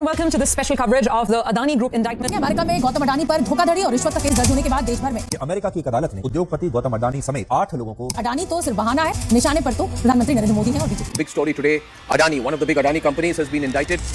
Welcome to this special coverage of the Adani Group indictment. America में गौतम अडानी पर धोखाधड़ी और रिश्वत का केस दर्ज होने के बाद देश भर में अमेरिका की एक अदालत ने उद्योगपति गौतम अडानी समेत 8 लोगों को अडानी तो सिर्फ बहाना है, निशाने पर तो प्रधानमंत्री नरेंद्र मोदी हैं और BJP. Big story today. Adani, one of the big Adani companies, has been indicted.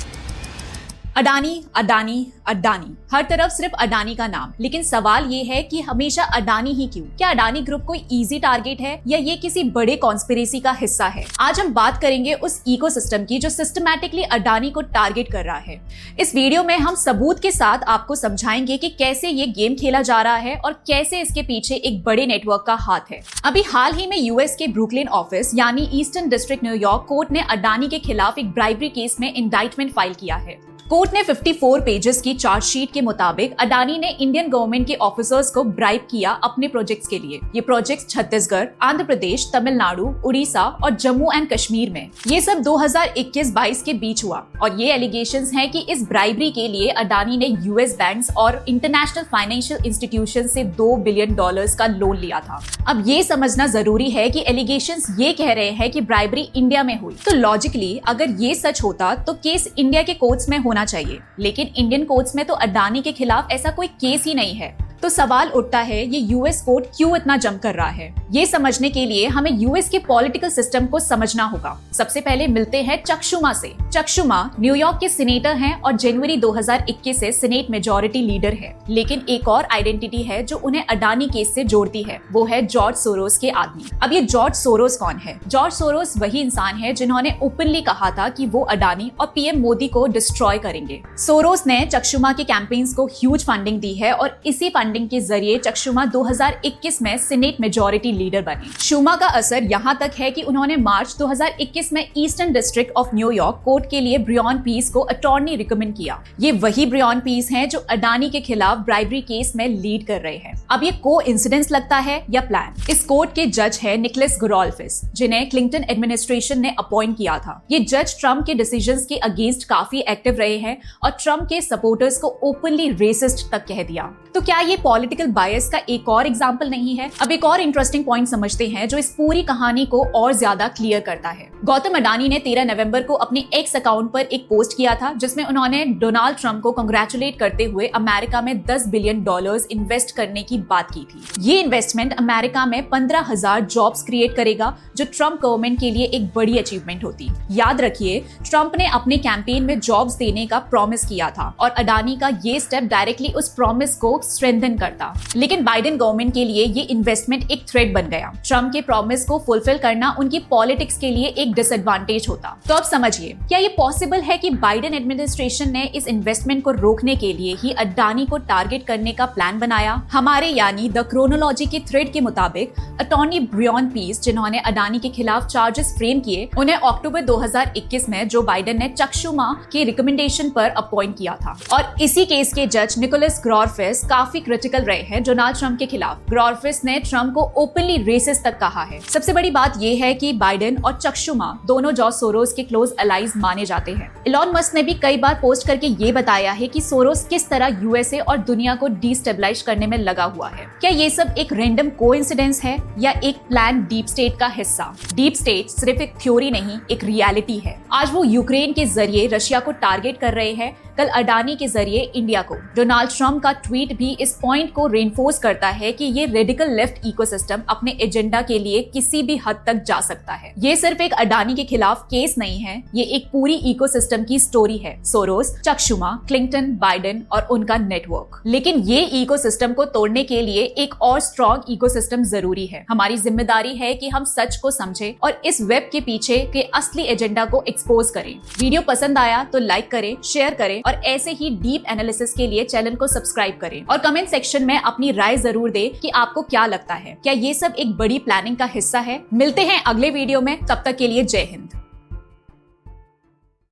Adani Adani Adani, हर तरफ सिर्फ अडानी का नाम। लेकिन सवाल ये है कि हमेशा अडानी ही क्यों? क्या अडानी ग्रुप कोई इजी टारगेट है या ये किसी बड़े कॉन्स्पिरेसी का हिस्सा है? आज हम बात करेंगे उस इकोसिस्टम की जो सिस्टमैटिकली अडानी को टारगेट कर रहा है। इस वीडियो में हम सबूत के साथ आपको समझाएंगे कि कैसे ये गेम खेला जा रहा है और कैसे इसके पीछे एक बड़े नेटवर्क का हाथ है। अभी हाल ही में यूएस के ब्रुकलिन ऑफिस यानी ईस्टर्न डिस्ट्रिक्ट न्यूयॉर्क कोर्ट ने अडानी के खिलाफ एक ब्राइबरी केस में इंडाइटमेंट फाइल किया है। कोर्ट ने 54 पेजेस की चार्जशीट के मुताबिक अडानी ने इंडियन गवर्नमेंट के ऑफिसर्स को ब्राइब किया अपने प्रोजेक्ट्स के लिए। ये प्रोजेक्ट्स छत्तीसगढ़, आंध्र प्रदेश, तमिलनाडु, उड़ीसा और जम्मू एंड कश्मीर में। ये सब 2021-22 के बीच हुआ और ये एलिगेशंस हैं कि इस ब्राइबरी के लिए अडानी ने यूएस बैंक्स और इंटरनेशनल फाइनेंशियल इंस्टीट्यूशन से $2 बिलियन का लोन लिया था। अब ये समझना जरूरी है कि एलिगेशंस ये कह रहे हैं कि ब्राइबरी इंडिया में हुई, तो लॉजिकली अगर ये सच होता तो केस इंडिया के कोर्ट्स में होना चाहिए। लेकिन इंडियन कोर्ट्स में तो अडानी के खिलाफ ऐसा कोई केस ही नहीं है। तो सवाल उठता है ये यूएस कोर्ट क्यों इतना जंप कर रहा है? ये समझने के लिए हमें यूएस के पॉलिटिकल सिस्टम को समझना होगा। सबसे पहले मिलते हैं चक्शुमा से। चक्शुमा न्यूयॉर्क के सीनेटर हैं और जनवरी 2021 से सीनेट मेजॉरिटी लीडर है। लेकिन एक और आइडेंटिटी है जो उन्हें अडानी केस से जोड़ती है, वो है जॉर्ज सोरोस के आदमी। अब ये जॉर्ज सोरोस कौन है? जॉर्ज सोरोस वही इंसान है जिन्होंने ओपनली कहा था कि वो अडानी और पीएम मोदी को डिस्ट्रॉय करेंगे। सोरोस ने चक्शुमा के कैंपेन्स को ह्यूज फंडिंग दी है और इसी फंडिंग के जरिए चक्शुमा 2021 में सीनेट मेजॉरिटी लीडर बने। शुमा का असर यहाँ तक है कि उन्होंने मार्च 2021 में eastern district of New York court के लिए ब्रियन पीस को अटॉर्नी रिकमेंड किया। ये वही ब्रियन पीस हैं जो अडानी के खिलाफ ब्राइबरी केस में लीड कर रहे हैं। अब ये कोइंसिडेंस लगता है या प्लान? इस कोर्ट के जज है निकोलस ग्रोल्फिस, जिन्हें क्लिंटन एडमिनिस्ट्रेशन ने अपॉइंट किया था। ये जज ट्रम्प के डिसीजंस के अगेंस्ट काफी एक्टिव रहे हैं और ट्रम्प के सपोर्टर्स को ओपनली रेसिस्ट तक कह दिया। तो क्या ये पॉलिटिकल बायस का एक और एग्जाम्पल नहीं है? अब एक और इंटरेस्टिंग पॉइंट समझते हैं जो इस पूरी कहानी को और ज्यादा क्लियर करता है। गौतम अडानी ने 13 नवंबर को अपने एक्स अकाउंट पर एक पोस्ट किया था जिसमें उन्होंने डोनाल्ड ट्रंप को कंग्रेचुलेट करते हुए अमेरिका में $10 बिलियन इन्वेस्ट करने की बात की थी। ये इन्वेस्टमेंट अमेरिका में 15,000 जॉब्स क्रिएट करेगा जो ट्रंप गवर्नमेंट के लिए एक बड़ी अचीवमेंट होती। याद रखिए, ट्रंप ने अपने कैंपेन में जॉब्स देने का प्रॉमिस किया था और अडानी का ये स्टेप डायरेक्टली उस प्रॉमिस को स्ट्रेंथन करता। लेकिन बाइडेन गवर्नमेंट के लिए ये इन्वेस्टमेंट एक थ्रेट बन गया। ट्रम्प के प्रॉमिस को फुलफिल करना उनकी पॉलिटिक्स के लिए एक डिसएडवांटेज होता। तो अब समझिए, क्या ये पॉसिबल है कि बाइडेन एडमिनिस्ट्रेशन ने इस इन्वेस्टमेंट को रोकने के लिए ही अडानी को टारगेट करने का प्लान बनाया? हमारे यानी द क्रोनोलॉजी के थ्रेड के मुताबिक अटॉर्नी ब्रियन पीस, जिन्होंने अडानी के खिलाफ चार्जेस फ्रेम किए, उन्हें अक्टूबर 2021 में जो बाइडेन ने चक्शुमा के रिकमेंडेशन पर अपॉइंट किया था। और इसी केस के जज निकोलस ग्रोल्फिस काफी क्रिटिकल रहे हैं डोनाल्ड ट्रंप के खिलाफ। ग्रोल्फिस ने ट्रंप को ओपनली रेसिस्ट तक कहा है। सबसे बड़ी बात यह है कि बाइडेन और चक्शुमा दोनों जॉर्ज सोरोस के क्लोज अलाइज माने जाते हैं। इलॉन मस्क ने भी कई बार पोस्ट करके ये बताया है कि सोरोस किस तरह यूएसए और दुनिया को डिस्टेबलाइज करने में लगा हुआ है। क्या ये सब एक रैंडम कोइंसिडेंस है या एक प्लान डीप स्टेट का हिस्सा? डीप स्टेट सिर्फ एक थ्योरी नहीं, एक रियलिटी है। आज वो यूक्रेन के जरिए रशिया को टारगेट कर रहे हैं, कल अडानी के जरिए इंडिया को। डोनाल्ड ट्रंप का ट्वीट भी इस पॉइंट को रेनफोर्स करता है कि ये रेडिकल लेफ्ट इकोसिस्टम अपने एजेंडा के लिए किसी भी हद तक जा सकता है। ये सिर्फ एक अडानी के खिलाफ केस नहीं है, ये एक पूरी इकोसिस्टम की स्टोरी है। सोरोस, चक्शुमा, क्लिंटन, बाइडेन और उनका नेटवर्क। लेकिन ये इकोसिस्टम को तोड़ने के लिए एक और स्ट्रॉन्ग इकोसिस्टम जरूरी है। हमारी जिम्मेदारी है कि हम सच को समझें और इस वेब के पीछे के असली एजेंडा को एक्सपोज करें। वीडियो पसंद आया तो लाइक करें, शेयर करें और ऐसे ही डीप एनालिसिस के लिए चैनल को सब्सक्राइब करें और कमेंट सेक्शन में अपनी राय जरूर दें कि आपको क्या लगता है। क्या ये सब एक बड़ी प्लानिंग का हिस्सा है? मिलते हैं अगले वीडियो में, तब तक के लिए जय हिंद।